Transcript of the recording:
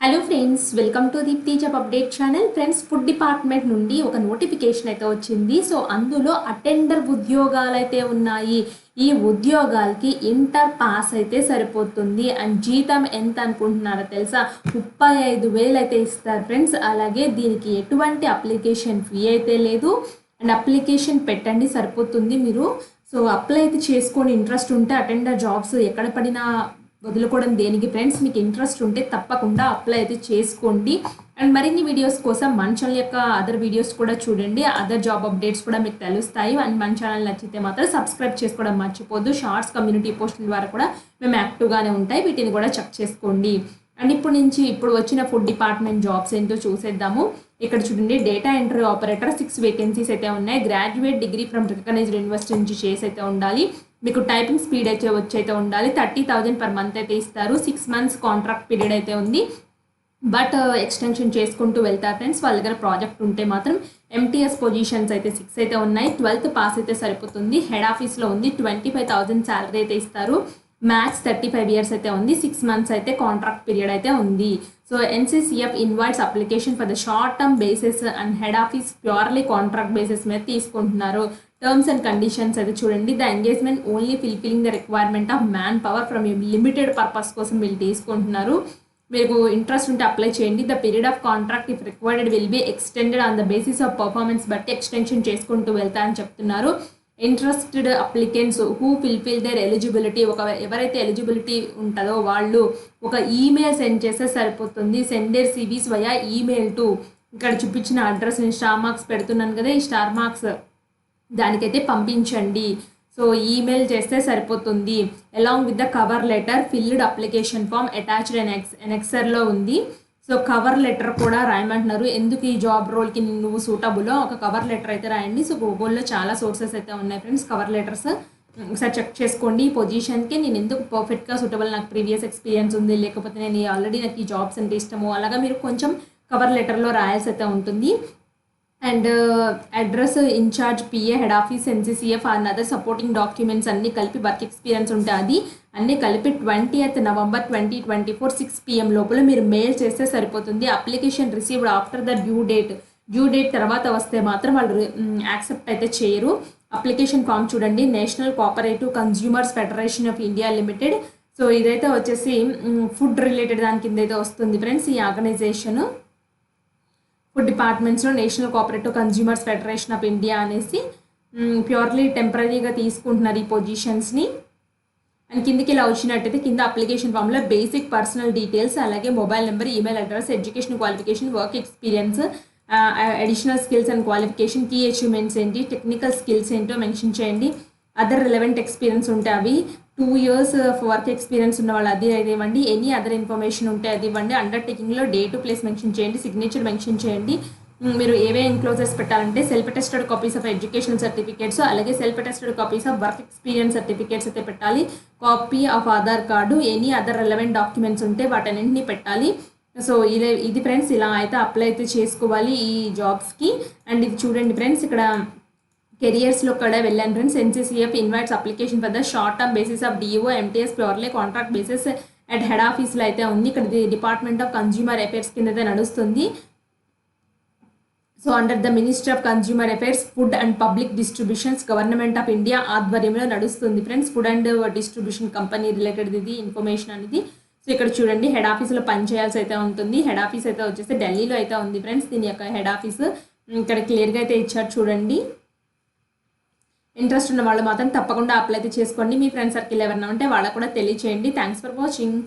Hello friends, welcome to Deepthi job update channel. Friends, food department నుండి ఒక notification అయితే వచ్చింది. సో అందులో అటెండర్ ఉద్యోగాలు అయితే ఉన్నాయి. ఈ ఉద్యోగాలకి ఇంటర్ పాస్ అయితే సరిపోతుంది. అండ్ జీతం ఎంత అనుకుంటున్నారో తెలుసా? 35,000 అయితే ఇస్తారు ఫ్రెండ్స్. అలాగే దీనికి ఎటువంటి అప్లికేషన్ ఫీ అయితే లేదు. అండ్ అప్లికేషన్ పెట్టండి సరిపోతుంది. మీరు సో అప్లై అయితే చేసుకొని ఇంట్రెస్ట్ ఉంటే అటెండర్ జాబ్స్ ఎక్కడ పడినా వదులుకోవడం దేనికి ఫ్రెండ్స్. మీకు ఇంట్రెస్ట్ ఉంటే తప్పకుండా అప్లై అయితే చేసుకోండి. అండ్ మరిన్ని వీడియోస్ కోసం మన ఛానల్ యొక్క అదర్ వీడియోస్ కూడా చూడండి. అదర్ జాబ్ అప్డేట్స్ కూడా మీకు తెలుస్తాయి. అండ్ మన ఛానల్ నచ్చితే మాత్రం సబ్స్క్రైబ్ చేసుకోవడం మర్చిపోద్దు. షార్ట్స్ కమ్యూనిటీ పోస్టుల ద్వారా కూడా మేము యాక్టివ్గానే ఉంటాయి, వీటిని కూడా చెక్ చేసుకోండి. అండ్ ఇప్పుడు వచ్చిన ఫుడ్ డిపార్ట్మెంట్ జాబ్స్ ఏంటో చూసేద్దాము. ఇక్కడ చూడండి, డేటా ఎంట్రీ ఆపరేటర్ 6 వేకెన్సీస్ అయితే ఉన్నాయి. Graduate degree from recognised university నుంచి చేసి అయితే ఉండాలి. మీకు టైపింగ్ స్పీడ్ అయితే వచ్చి ఉండాలి. 30,000 పర్ మంత్ అయితే ఇస్తారు. 6 months కాంట్రాక్ట్ పీరియడ్ అయితే ఉంది. బట్ ఎక్స్టెన్షన్ చేసుకుంటూ వెళ్తారు ఫ్రెండ్స్. వాళ్ళ దగ్గర ప్రాజెక్ట్ ఉంటే మాత్రం. ఎంటీఎస్ పొజిషన్స్ అయితే 6 అయితే ఉన్నాయి. 12th పాస్ అయితే సరిపోతుంది. హెడ్ ఆఫీస్లో ఉంది. 25,000 శాలరీ అయితే ఇస్తారు. మ్యాక్స్ 35 years అయితే ఉంది. 6 months అయితే కాంట్రాక్ట్ పీరియడ్ అయితే ఉంది. So NCCF invites application for the short term basis and head office purely contract basis మీద తీసుకుంటున్నారు. టర్మ్స్ అండ్ కండిషన్స్ అయితే చూడండి. The engagement only fulfilling the requirement of manpower from limited purpose కోసం వీళ్ళు తీసుకుంటున్నారు. మీకు ఇంట్రెస్ట్ ఉంటే apply చేయండి. The period of contract if required will be extended on the basis of performance బట్టి extension చేసుకుంటూ వెళ్తారని చెప్తున్నారు. Interested applicants who fulfil there eligibility, ఎవరైతే ఎలిజిబిలిటీ ఉంటుందో వాళ్ళు ఒక ఈమెయిల్ సెండ్ చేస్తే సరిపోతుంది. Send their CVs via email to, ఇక్కడ చూపించిన అడ్రస్ నేను స్టార్ మార్క్స్ పెడుతున్నాను కదా, ఈ స్టార్ మార్క్స్ దానికైతే పంపించండి. సో ఈమెయిల్ చేస్తే సరిపోతుంది. Along with the cover letter, filled application form attached ఎనెక్సర్లో ఉంది. సో కవర్ లెటర్ కూడా రాయమంటున్నారు. ఎందుకు ఈ జాబ్ రోల్కి నువ్వు సూటబుల్లో ఒక కవర్ లెటర్ అయితే రాయండి. సో గూగుల్లో చాలా సోర్సెస్ అయితే ఉన్నాయి ఫ్రెండ్స్ కవర్ లెటర్స్. ఒకసారి చెక్ చేసుకోండి. ఈ పొజిషన్కి నేను ఎందుకు పర్ఫెక్ట్గా సూటబుల్, నాకు ప్రీవియస్ ఎక్స్పీరియన్స్ ఉంది, లేకపోతే నేను ఆల్రెడీ నాకు ఈ జాబ్స్ అంటే ఇష్టము, అలాగా మీరు కొంచెం కవర్ లెటర్లో రాయాల్సి అయితే ఉంటుంది. And address, in-charge, PA, head office, NCCF and other supporting documents అన్నీ కలిపి వర్క్ ఎక్స్పీరియన్స్ ఉంటే అది అన్నీ కలిపి 20th November 2024 6 PM లోపల మీరు మెయిల్ చేస్తే సరిపోతుంది. Application received after the due date తర్వాత వస్తే మాత్రం వాళ్ళు యాక్సెప్ట్ అయితే చేయరు. అప్లికేషన్ ఫామ్ చూడండి. National cooperative consumers federation of India limited. So ఇదైతే వచ్చేసి ఫుడ్ రిలేటెడ్ దాని కింద అయితే వస్తుంది ఫ్రెండ్స్. ఈ ఆర్గనైజేషన్ ఫుడ్ డిపార్ట్మెంట్స్లో national cooperative consumers federation of India అనేసి ప్యూర్లీ టెంపరీగా తీసుకుంటున్నారు ఈ పొజిషన్స్ని. అండ్ కిందకి ఇలా వచ్చినట్టయితే కింద అప్లికేషన్ ఫామ్లో బేసిక్ పర్సనల్ డీటెయిల్స్, అలాగే mobile number, email address, education qualification, work experience, additional skills and qualification, key achievements ఏంటి, టెక్నికల్ స్కిల్స్ ఏంటో మెన్షన్ చేయండి. అదర్ రిలవెంట్ ఎక్స్పీరియన్స్ ఉంటే అవి, 2 years వర్క్ ఎక్స్పీరియన్స్ ఉన్న వాళ్ళు అది ఇవ్వండి. ఎనీ అదర్ ఇన్ఫర్మేషన్ ఉంటే అది ఇవ్వండి. అండర్టేకింగ్లో డేటు ప్లేస్ మెన్షన్ చేయండి. సిగ్నేచర్ మెన్షన్ చేయండి. మీరు ఏవే ఎన్క్లోజర్స్ పెట్టాలంటే self attested copies of education certificates, అలాగే self attested copies of work experience certificates అయితే పెట్టాలి. Copy of Aadhaar card, any other relevant documents ఉంటే వాటన్నింటినీ పెట్టాలి. సో ఇది ఫ్రెండ్స్, ఇలా అయితే అప్లై అయితే చేసుకోవాలి ఈ జాబ్స్కి. అండ్ ఇది చూడండి ఫ్రెండ్స్, ఇక్కడ కెరియర్స్లో కూడా వెళ్ళాను friends. NCCF invites application for the short term basis of DO MTS purely contract basis at head ఆఫీస్లో అయితే ఉంది. ఇక్కడ డిపార్ట్మెంట్ ఆఫ్ కన్జ్యూమర్ అఫైర్స్ కింద అయితే నడుస్తుంది. So under the ministry of consumer affairs, food and public distributions, government of India ఆధ్వర్యంలో నడుస్తుంది friends. Food and distribution company related ఇది ఇన్ఫర్మేషన్ అనేది. సో ఇక్కడ చూడండి, హెడ్ ఆఫీస్లో పనిచేయాల్సి అయితే ఉంటుంది. హెడ్ ఆఫీస్ అయితే వచ్చేసి ఢిల్లీలో అయితే ఉంది ఫ్రెండ్స్. దీని యొక్క హెడ్ ఆఫీస్ ఇక్కడ క్లియర్గా అయితే ఇచ్చారు చూడండి. ఇంట్రెస్ట్ ఉన్న వాళ్ళు మాత్రం తప్పకుండా అప్లై అయితే చేసుకోండి. మీ ఫ్రెండ్ సర్కిల్ ఎవరైనా ఉంటే వాళ్ళకు కూడా తెలియచేయండి. Thanks for watching.